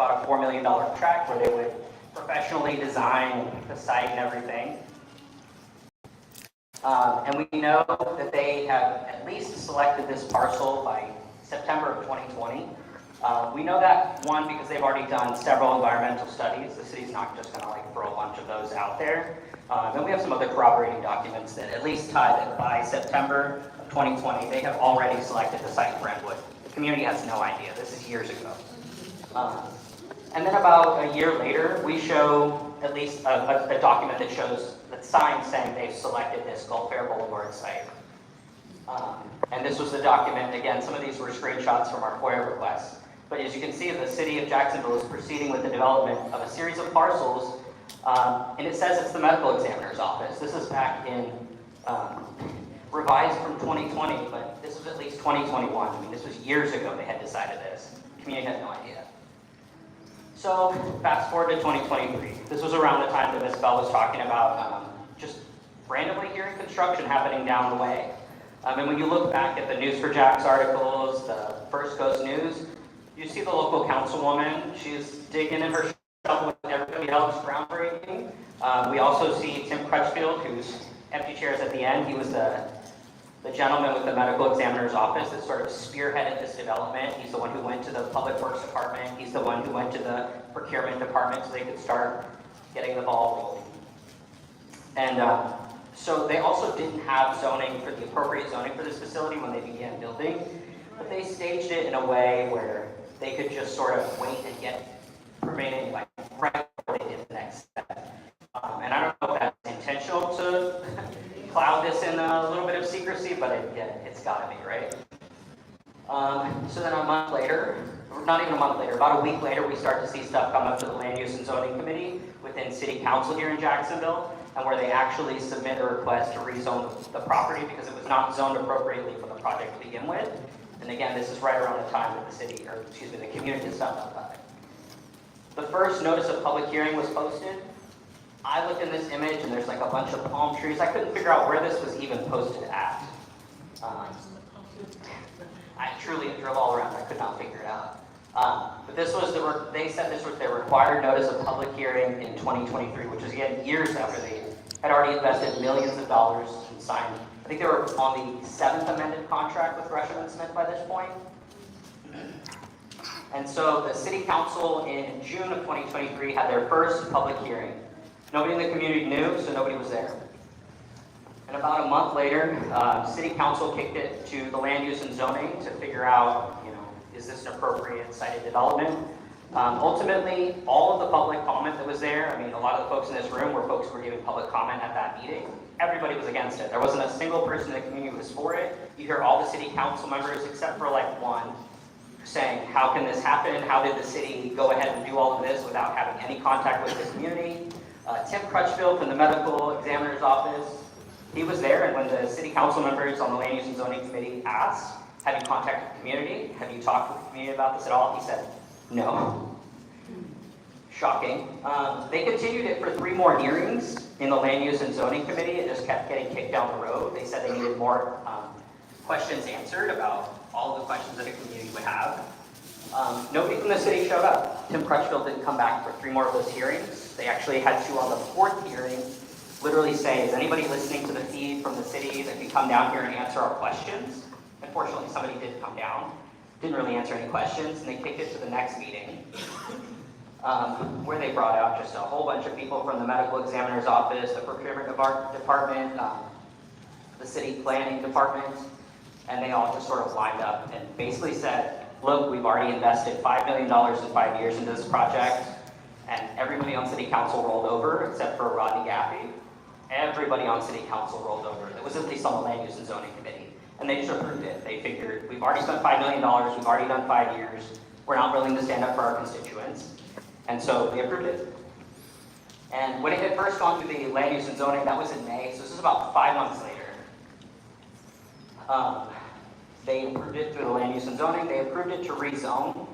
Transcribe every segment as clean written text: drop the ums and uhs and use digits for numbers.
about a $4 million contract where they would professionally design the site and everything. And we know that they have at least selected this parcel by September of 2020. We know that, one, because they've already done several environmental studies. The city's not just going to like throw a bunch of those out there. And we have some other corroborating documents that at least tie that by September of 2020, they have already selected the site in Brentwood. The community has no idea. This is years ago. And then about a year later, we show at least a document that shows the sign saying they've selected this Gulf Air Boulevard site. And this was the document. Again, some of these were screenshots from our FOIA requests. But as you can see, the city of Jacksonville is proceeding with the development of a series of parcels, and it says it's the medical examiner's office. This is back in, revised from 2020, but this was at least 2021. I mean, this was years ago they had decided this. The community had no idea. So, fast forward to 2023. This was around the time that Ms. Bell was talking about just randomly hearing construction happening down the way. And when you look back at the News for Jacks articles, the First Coast News, you see the local councilwoman. She's digging in her shovel with everybody else, groundbreaking. We also see Tim Crutchfield, whose empty chairs at the end. He was the gentleman with the medical examiner's office that sort of spearheaded this development. He's the one who went to the public works department. He's the one who went to the procurement department so they could start getting the ball rolling. And so they also didn't have zoning for the appropriate zoning for this facility when they began building, but they staged it in a way where they could just sort of wait and get permitting like right before they did the next step. And I don't know if that's intentional to cloud this in a little bit of secrecy, but it's got to be, right? So then a month later, not even a month later, about a week later, we start to see stuff come up to the Land Use and Zoning Committee within City Council here in Jacksonville, and where they actually submit a request to rezone the property because it was not zoned appropriately for the project to begin with. And again, this is right around the time that the community has found out about it. The first notice of public hearing was posted. I looked in this image and there's like a bunch of palm trees. I couldn't figure out where this was even posted at. I truly drove all around. I could not figure it out. But this was they said this was their required notice of public hearing in 2023, which is again years after they had already invested millions of dollars and signed. I think they were on the 7th amended contract with Gresham and Smith by this point. And so the City Council in June of 2023 had their first public hearing. Nobody in the community knew, so nobody was there. And about a month later, City Council kicked it to the Land Use and Zoning to figure out, is this an appropriate sited development? Ultimately, all of the public comment that was there, I mean, a lot of the folks in this room were folks who were giving public comment at that meeting. Everybody was against it. There wasn't a single person in the community who was for it. You hear all the City Council members, except for like one, saying, how can this happen? How did the city go ahead and do all of this without having any contact with the community? Tim Crutchfield from the medical examiner's office, he was there, and when the City Council members on the Land Use and Zoning Committee asked, have you contacted the community? Have you talked with the community about this at all? He said, no. Shocking. They continued it for 3 more hearings in the Land Use and Zoning Committee. It just kept getting kicked down the road. They said they needed more questions answered about all of the questions that a community would have. Nobody from the city showed up. Tim Crutchfield didn't come back for 3 more of those hearings. They actually had to, on the 4th hearing, literally say, is anybody listening to the feed from the city that can come down here and answer our questions? Unfortunately, somebody did come down, didn't really answer any questions, and they kicked it to the next meeting, where they brought out just a whole bunch of people from the medical examiner's office, the procurement department, the city planning department, and they all just sort of lined up and basically said, look, we've already invested $5 million in 5 years into this project, and everybody on City Council rolled over except for Rodney Gaffey. Everybody on City Council rolled over. It was at least on the Land Use and Zoning Committee. And they just approved it. They figured, we've already spent $5 million, we've already done 5 years, we're not willing to stand up for our constituents. And so they approved it. And when it had first gone through the Land Use and Zoning, that was in May, so this is about 5 months later. They approved it through the Land Use and Zoning, they approved it to rezone.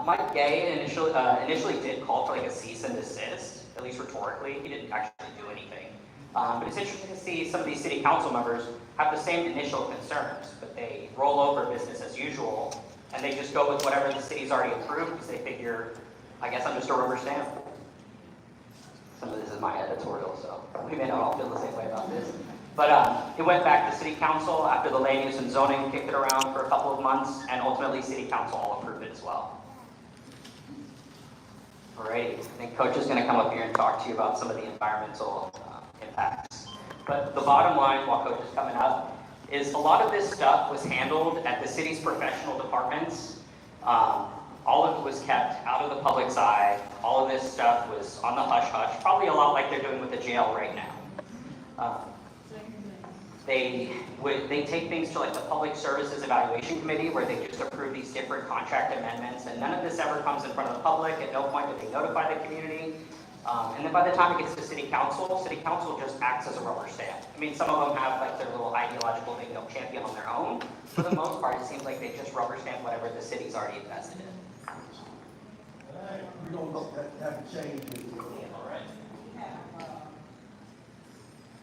Mike Gay initially did call for like a cease and desist, at least rhetorically. He didn't actually do anything. But it's interesting to see some of these city council members have the same initial concerns, but they roll over business as usual, and they just go with whatever the city's already approved, because they figure I guess I'm just a rubber stamp. Some of this is my editorial, so we may not all feel the same way about this. But it went back to City Council after the land use and zoning kicked it around for a couple of months, and ultimately City Council all approved it as well. Alrighty, I think Coach is going to come up here and talk to you about some of the environmental impacts. But the bottom line, while Coach is coming up, is a lot of this stuff was handled at the city's professional departments. All of it was kept out of the public's eye. All of this stuff was on the hush-hush, probably a lot like they're doing with the jail right now. They take things to like the Public Services Evaluation Committee where they just approve these different contract amendments, and none of this ever comes in front of the public. At no point do they notify the community. And then by the time it gets to City Council just acts as a rubber stamp. I mean, some of them have like their little ideological thing they'll champion on their own. For the most part, it seems like they just rubber stamp whatever the city's already invested in. We don't have to change it. All right.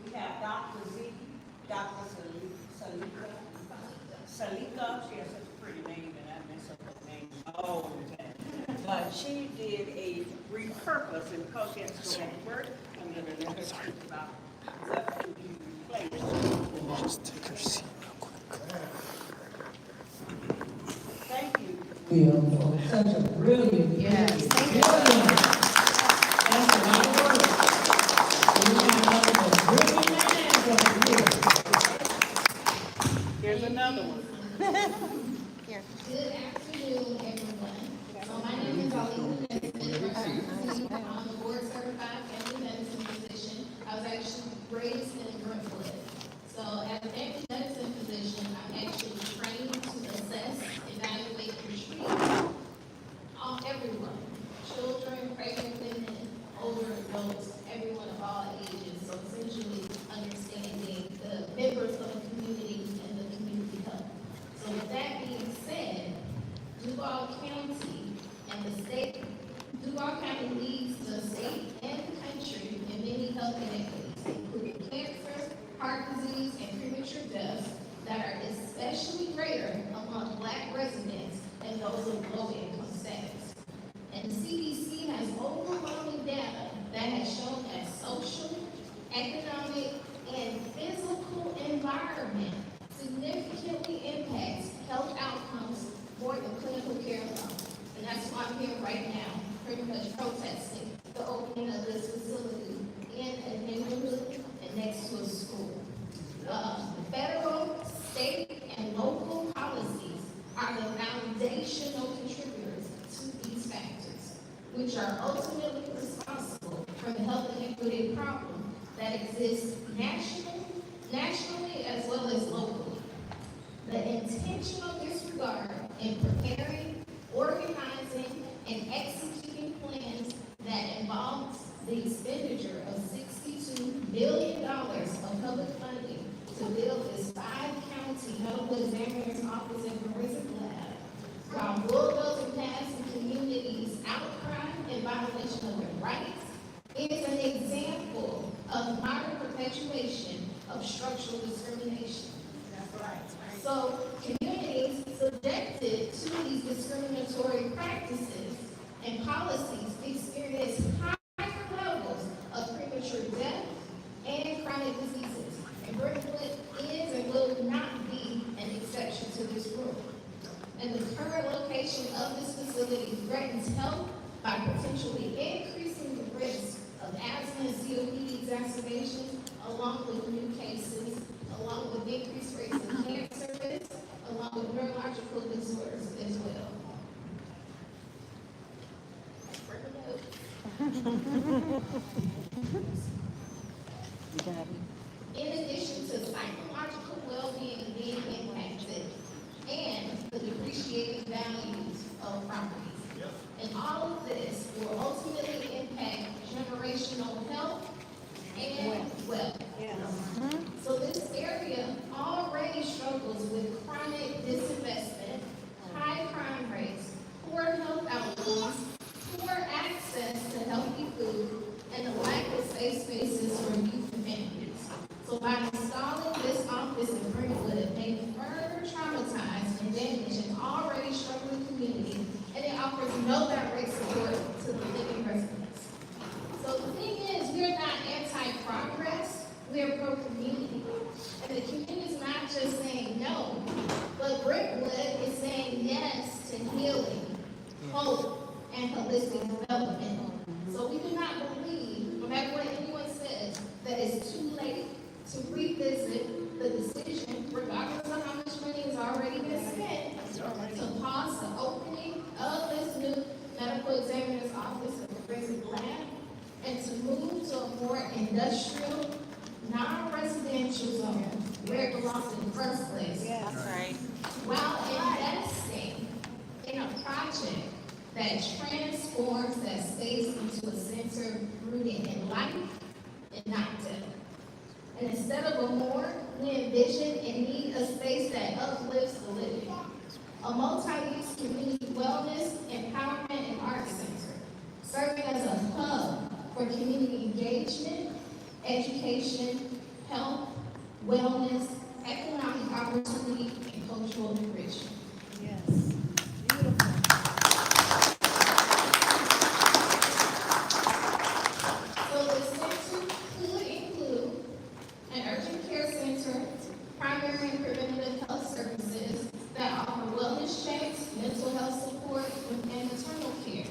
We have Dr. Z, Dr. Salika. She has such a pretty name, and I mess up her name all the time. But she did a repurpose, and because she has to go back to work, I'm going to let her speak about what to be replaced. Just take her seat real quick. Thank you. For such a brilliant, Yes, thank you. brilliant. That's a lot of work. We have a brilliant man over here. Here's another one. Good afternoon, everyone. So my name is Alina. I'm a board certified family medicine physician. I was actually raised in Brentwood. So as a family medicine physician, I'm actually trained to assess, evaluate, and treat everyone. Children, pregnant women, older adults, everyone of all ages. So essentially understanding the members of the community and the community health. So with that being said, Duval County and the state, Duval County leads the state and the country in many health inequities, including cancer, heart disease, and premature deaths that are especially greater among Black residents and those of low-income status. And the CDC has overwhelming data that has shown that social, economic, and physical environment significantly impacts health outcomes more than clinical care alone. And that's why I'm here right now, pretty much protesting the opening of this facility in a neighborhood and next to a school. The federal, state, and local policies are the foundational contributors to these factors, which are ultimately responsible for the health inequity problem that exists nationally as well as locally. The intentional disregard in preparing, organizing, and executing plans that involves the expenditure of $62 billion of public funding to build this 5-county medical examiner's office and forensic lab, while bulldozing past the community's outcry in violation of their rights, is an example of modern perpetuation of structural discrimination. That's right. So communities subjected to these discriminatory practices and policies experience higher levels of premature death and chronic diseases. And Brentwood is and will not be an exception to this rule. And the current location of this facility threatens health by potentially increasing the risk of asthma and COPD exacerbations, along with new cases, along with increased rates of cancer risk, along with neurological disorders as well. In addition to psychological well-being being impacted and the depreciating values of properties. And all of this will ultimately impact generational health and wealth. So this area already struggles with chronic disinvestment, high crime rates, poor health outcomes, poor access to healthy food, and the lack of safe spaces for youth and families. So by installing this office in Brentwood, they further traumatize and damage an already struggling community, and it offers no direct support to the hope, and holistic development. So we do not believe, no matter what anyone says, that it's too late to revisit the decision, regardless of how much money has already been spent, to pause the opening of this new medical examiner's office in the forensic lab, and to move to a more industrial, non-residential zone where it belongs in the first place. That's right. While investing in a project that transforms that space into a center rooted in life and not death. And instead of a morgue, we envision and need a space that uplifts the living. A multi-use community wellness, empowerment, and arts center, serving as a hub for community engagement, education, health, wellness, economic opportunity, and cultural enrichment. Yes. Beautiful. So the center could include an urgent care center, primary and preventative health services that offer wellness checks, mental health support, and maternal care.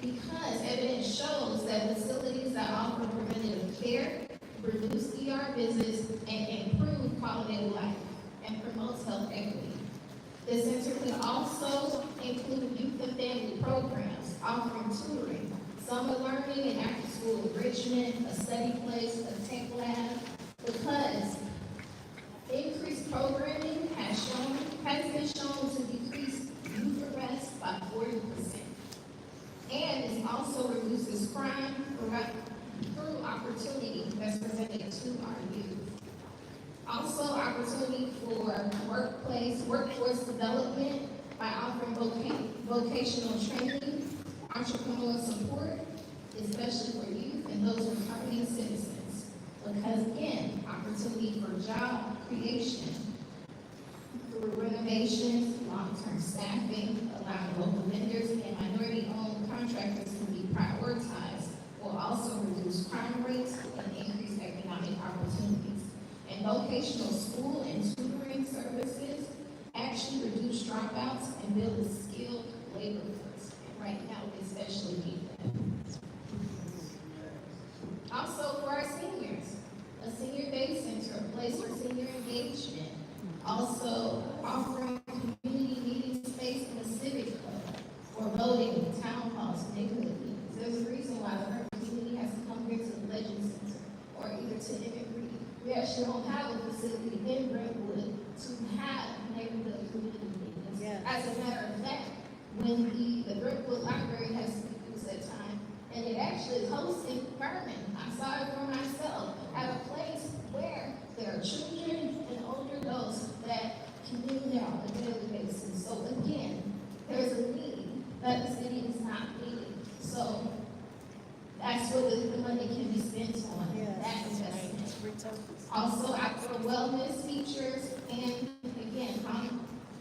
Because evidence shows that facilities that offer preventative care reduce ER visits and improve quality of life and promotes health equity. The center could also include youth and family programs offering tutoring, summer learning and after-school enrichment, a study place, a tech lab, because increased programming has been shown to decrease youth arrest by 40%. And it also reduces crime through opportunity that's presented to our youth. Also, opportunity for workforce development by offering vocational training, entrepreneurial support, especially for youth and those returning citizens. Because again, opportunity for job creation through renovations, long-term staffing, allowing local vendors and minority-owned contractors to be prioritized will also reduce crime rates and increase economic opportunities. And vocational school and tutoring services actually reduce dropouts and build a skilled labor force. And right now, we especially need that. Also, for our seniors, a senior day center, a place for senior engagement. Also, offering community meeting space in a civic club, or voting, town halls, neighborhood meetings. There's a reason why the urban community has to come here to the Legend Center, or either to Emmett Reed. We actually don't have a facility in Brentwood to have neighborhood community meetings. Yes. As a matter of fact, when the Brentwood Library has to be used at time, and it actually is hosting Furman. I saw it for myself at a place where there are children and older adults that commune there on a daily basis. So again, there's a need that the city is not meeting. So that's where the money can be spent on, that investment. Also, outdoor wellness features, and again,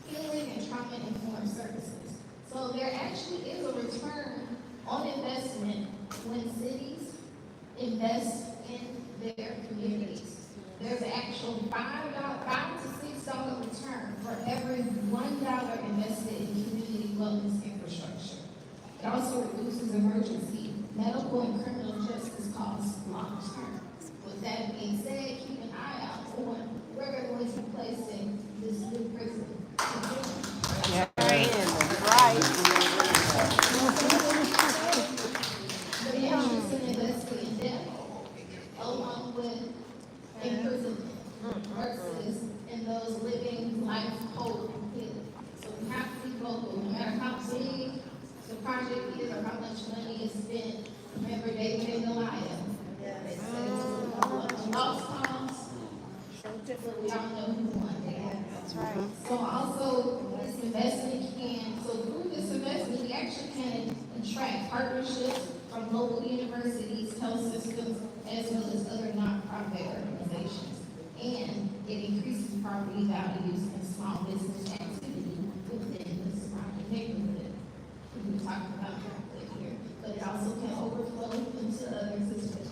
healing and trauma-informed services. So there actually is a return on investment when cities invest in their communities. There's an actual $5 to $6 return for every $1 invested in community wellness infrastructure. It also reduces emergency, medical, and criminal justice costs long term. With that being said, keep an eye out on where they're going to be placing this new prison. The interest in investing in death, along with imprisonment, versus in those living life whole and healing. So we have to be vocal, no matter how big the project is or how much money is spent. Remember David and Goliath. They said it was a lost cause, but we all know who won there. That's right. So also, this investment through this investment, we actually can attract partnerships from local universities, health systems, as well as other nonprofit organizations. And it increases property values and small business activity within the surrounding neighborhood. We talked about that here, but it also can overflow into others as well.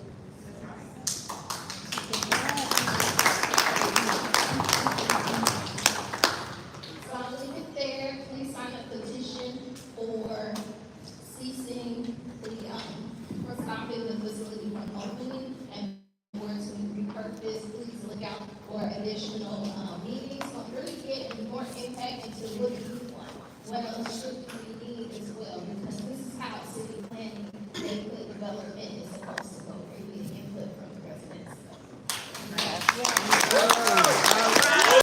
So I'll leave it there. Please sign a petition for additional, meetings, so really getting more impact into what the youth want. What else